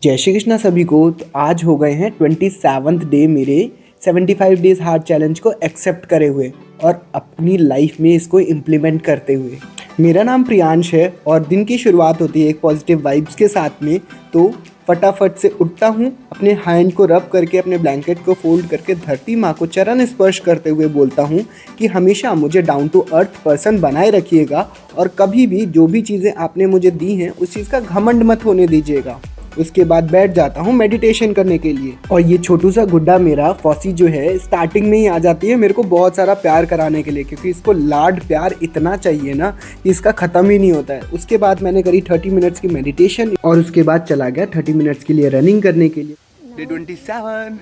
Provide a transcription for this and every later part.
जय श्री कृष्णा सभी को। तो आज हो गए हैं 27th डे मेरे 75 डेज हार्ड चैलेंज को एक्सेप्ट करे हुए और अपनी लाइफ में इसको इम्प्लीमेंट करते हुए। मेरा नाम प्रियांश है और दिन की शुरुआत होती है एक पॉजिटिव वाइब्स के साथ में। तो फटाफट से उठता हूँ, अपने हैंड को रब करके अपने ब्लैंकेट को फोल्ड करके धरती माँ को चरण स्पर्श करते हुए बोलता हूँ कि हमेशा मुझे डाउन टू अर्थ पर्सन बनाए रखिएगा और कभी भी जो भी चीज़ें आपने मुझे दी हैं उस चीज़ का घमंड मत होने दीजिएगा। उसके बाद बैठ जाता हूँ मेडिटेशन करने के लिए। और ये छोटू सा गुड्डा मेरा फॉसी जो है स्टार्टिंग में ही आ जाती है मेरे को बहुत सारा प्यार कराने के लिए, क्योंकि इसको लाड प्यार इतना चाहिए ना कि इसका ख़त्म ही नहीं होता है। उसके बाद मैंने करी 30 मिनट्स की मेडिटेशन और उसके बाद चला गया 30 मिनट्स के लिए रनिंग करने के लिए। डे 27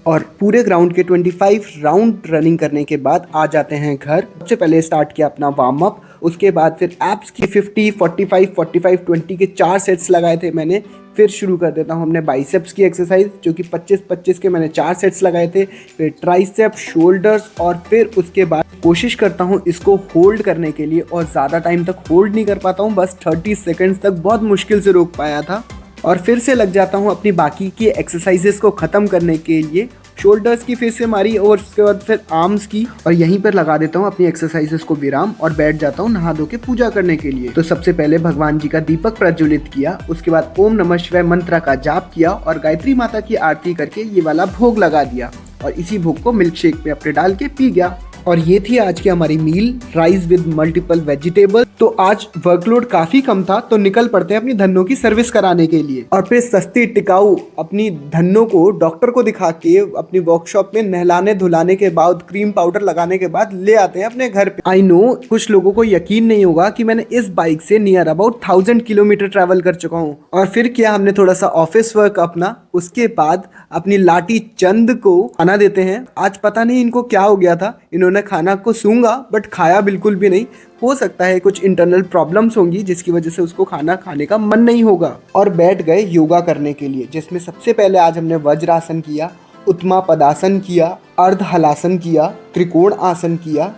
और पूरे ग्राउंड के 25 राउंड रनिंग करने के बाद आ जाते हैं घर। सबसे पहले स्टार्ट किया अपना वार्म अप, उसके बाद फिर एप्स की 50, 45, 45, 20 के 4 सेट्स लगाए थे मैंने। फिर शुरू कर देता हूँ हमने बाइसेप्स की एक्सरसाइज जो कि 25-25 के मैंने 4 सेट्स लगाए थे। फिर ट्राइसेप, शोल्डर्स और फिर उसके बाद कोशिश करता हूँ इसको होल्ड करने के लिए और ज़्यादा टाइम तक होल्ड नहीं कर पाता हूँ, बस 30 सेकेंड्स तक बहुत मुश्किल से रोक पाया था। और फिर से लग जाता हूँ अपनी बाकी की एक्सरसाइजेस को ख़त्म करने के लिए। शोल्डर्स की फिर से मारी और उसके बाद फिर आर्म्स की, और यहीं पर लगा देता हूँ अपनी एक्सरसाइजेस को विराम और बैठ जाता हूँ नहा धो के पूजा करने के लिए। तो सबसे पहले भगवान जी का दीपक प्रज्वलित किया, उसके बाद ओम नमः शिवाय मंत्र का जाप किया और गायत्री माता की आरती करके ये वाला भोग लगा दिया और इसी भोग को मिल्क शेक में अपने डाल के पी गया। और ये थी आज की हमारी मील, राइस विद मल्टीपल वेजिटेबल। तो आज वर्कलोड काफी कम था तो निकल पड़ते हैं अपनी धन्नों की सर्विस कराने के लिए और फिर सस्ती टिकाऊ अपनी धन्नों को डॉक्टर को दिखा के अपनी वर्कशॉप में नहलाने धुलाने के बाद क्रीम पाउडर लगाने के बाद ले आते हैं अपने घर पे। आई नो कुछ लोगों को यकीन नहीं होगा कि मैंने इस बाइक से नियर अबाउट 1000 किलोमीटर ट्रैवल कर चुका हूँ। और फिर किया हमने थोड़ा सा ऑफिस वर्क अपना, उसके बाद अपनी लाठी चंद को खाना देते हैं। आज पता नहीं इनको क्या हो गया था, इन्होंने खाना को सूंघा बट खाया बिल्कुल भी नहीं। हो सकता है कुछ इंटरनल प्रॉब्लम्स होंगी जिसकी वजह से उसको खाना खाने का मन नहीं होगा। और बैठ गए योगा करने के लिए, जिसमें सबसे पहले आज हमने वज्रासन किया, उत्तमा पदासन किया, अर्ध हलासन किया, त्रिकोण आसन किया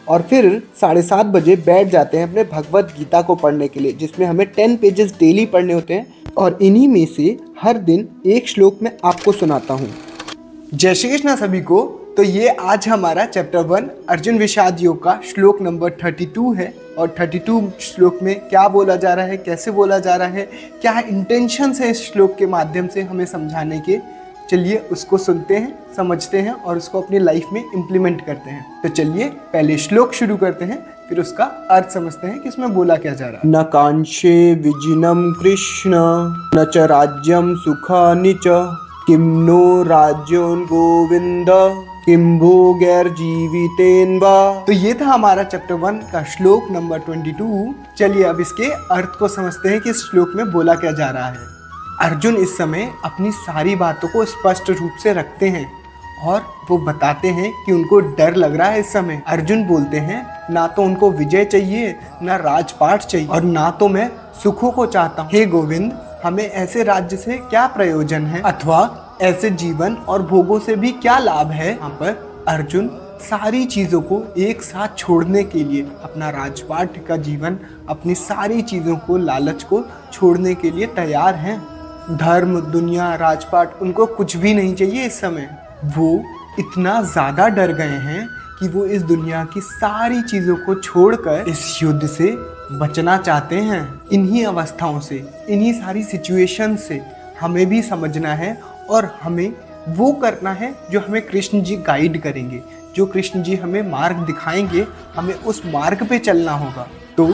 और फिर 7:30 बजे बैठ जाते हैं अपने भगवत गीता को पढ़ने के लिए, जिसमें हमें 10 पेजेस डेली पढ़ने होते हैं और इन्हीं में से हर दिन एक श्लोक मैं आपको सुनाता हूँ। जय श्री कृष्णा सभी को। तो ये आज हमारा चैप्टर 1 अर्जुन विषाद योग का श्लोक नंबर 32 है और 32 श्लोक में क्या बोला जा रहा है, कैसे बोला जा रहा है, क्या इंटेंशंस है इस श्लोक के माध्यम से हमें समझाने के। चलिए उसको सुनते हैं, समझते हैं और उसको अपनी लाइफ में इम्प्लीमेंट करते हैं। तो चलिए पहले श्लोक शुरू करते हैं, फिर उसका अर्थ समझते हैं कि इसमें बोला क्या जा रहा है। न कांक्षे विजिनम कृष्ण न च राज्यम सुखानि च किम नो राज्योन गोविंद किम भोगैर्जीवितेन वा। तो ये था हमारा चैप्टर 1 का श्लोक नंबर 22। चलिए अब इसके अर्थ को समझते हैं कि इस श्लोक में बोला क्या जा रहा है। अर्जुन इस समय अपनी सारी बातों को स्पष्ट रूप से रखते हैं और वो बताते हैं कि उनको डर लग रहा है इस समय। अर्जुन बोलते हैं ना तो उनको विजय चाहिए, ना राजपाट चाहिए और ना तो मैं सुखों को चाहता हूँ। हे गोविंद, हमें ऐसे राज्य से क्या प्रयोजन है अथवा ऐसे जीवन और भोगों से भी क्या लाभ है। यहाँ पर अर्जुन सारी चीज़ों को एक साथ छोड़ने के लिए, अपना राजपाट का जीवन, अपनी सारी चीज़ों को, लालच को छोड़ने के लिए तैयार हैं। धर्म, दुनिया, राजपाट उनको कुछ भी नहीं चाहिए इस समय। वो इतना ज़्यादा डर गए हैं कि वो इस दुनिया की सारी चीज़ों को छोड़कर इस युद्ध से बचना चाहते हैं। इन्हीं अवस्थाओं से, इन्हीं सारी सिचुएशन से हमें भी समझना है और हमें वो करना है जो हमें कृष्ण जी गाइड करेंगे, जो कृष्ण जी हमें मार्ग दिखाएंगे, हमें उस मार्ग पे चलना होगा। तो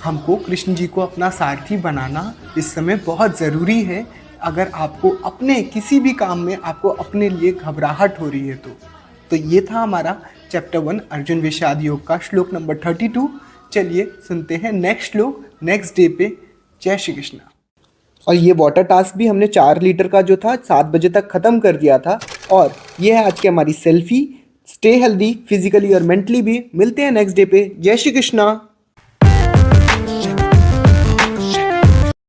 हमको कृष्ण जी को अपना सारथी बनाना इस समय बहुत ज़रूरी है। अगर आपको अपने किसी भी काम में आपको अपने लिए घबराहट हो रही है तो ये था हमारा चैप्टर 1 अर्जुन विषाद योग का श्लोक नंबर 32। चलिए सुनते हैं नेक्स्ट श्लोक नेक्स्ट डे पे। जय श्री कृष्ण। और ये वाटर टास्क भी हमने 4 लीटर का जो था 7 बजे तक ख़त्म कर दिया था। और ये है आज की हमारी सेल्फी। स्टे हेल्दी फिजिकली और मेंटली भी। मिलते हैं नेक्स्ट डे पे। जय श्री कृष्णा।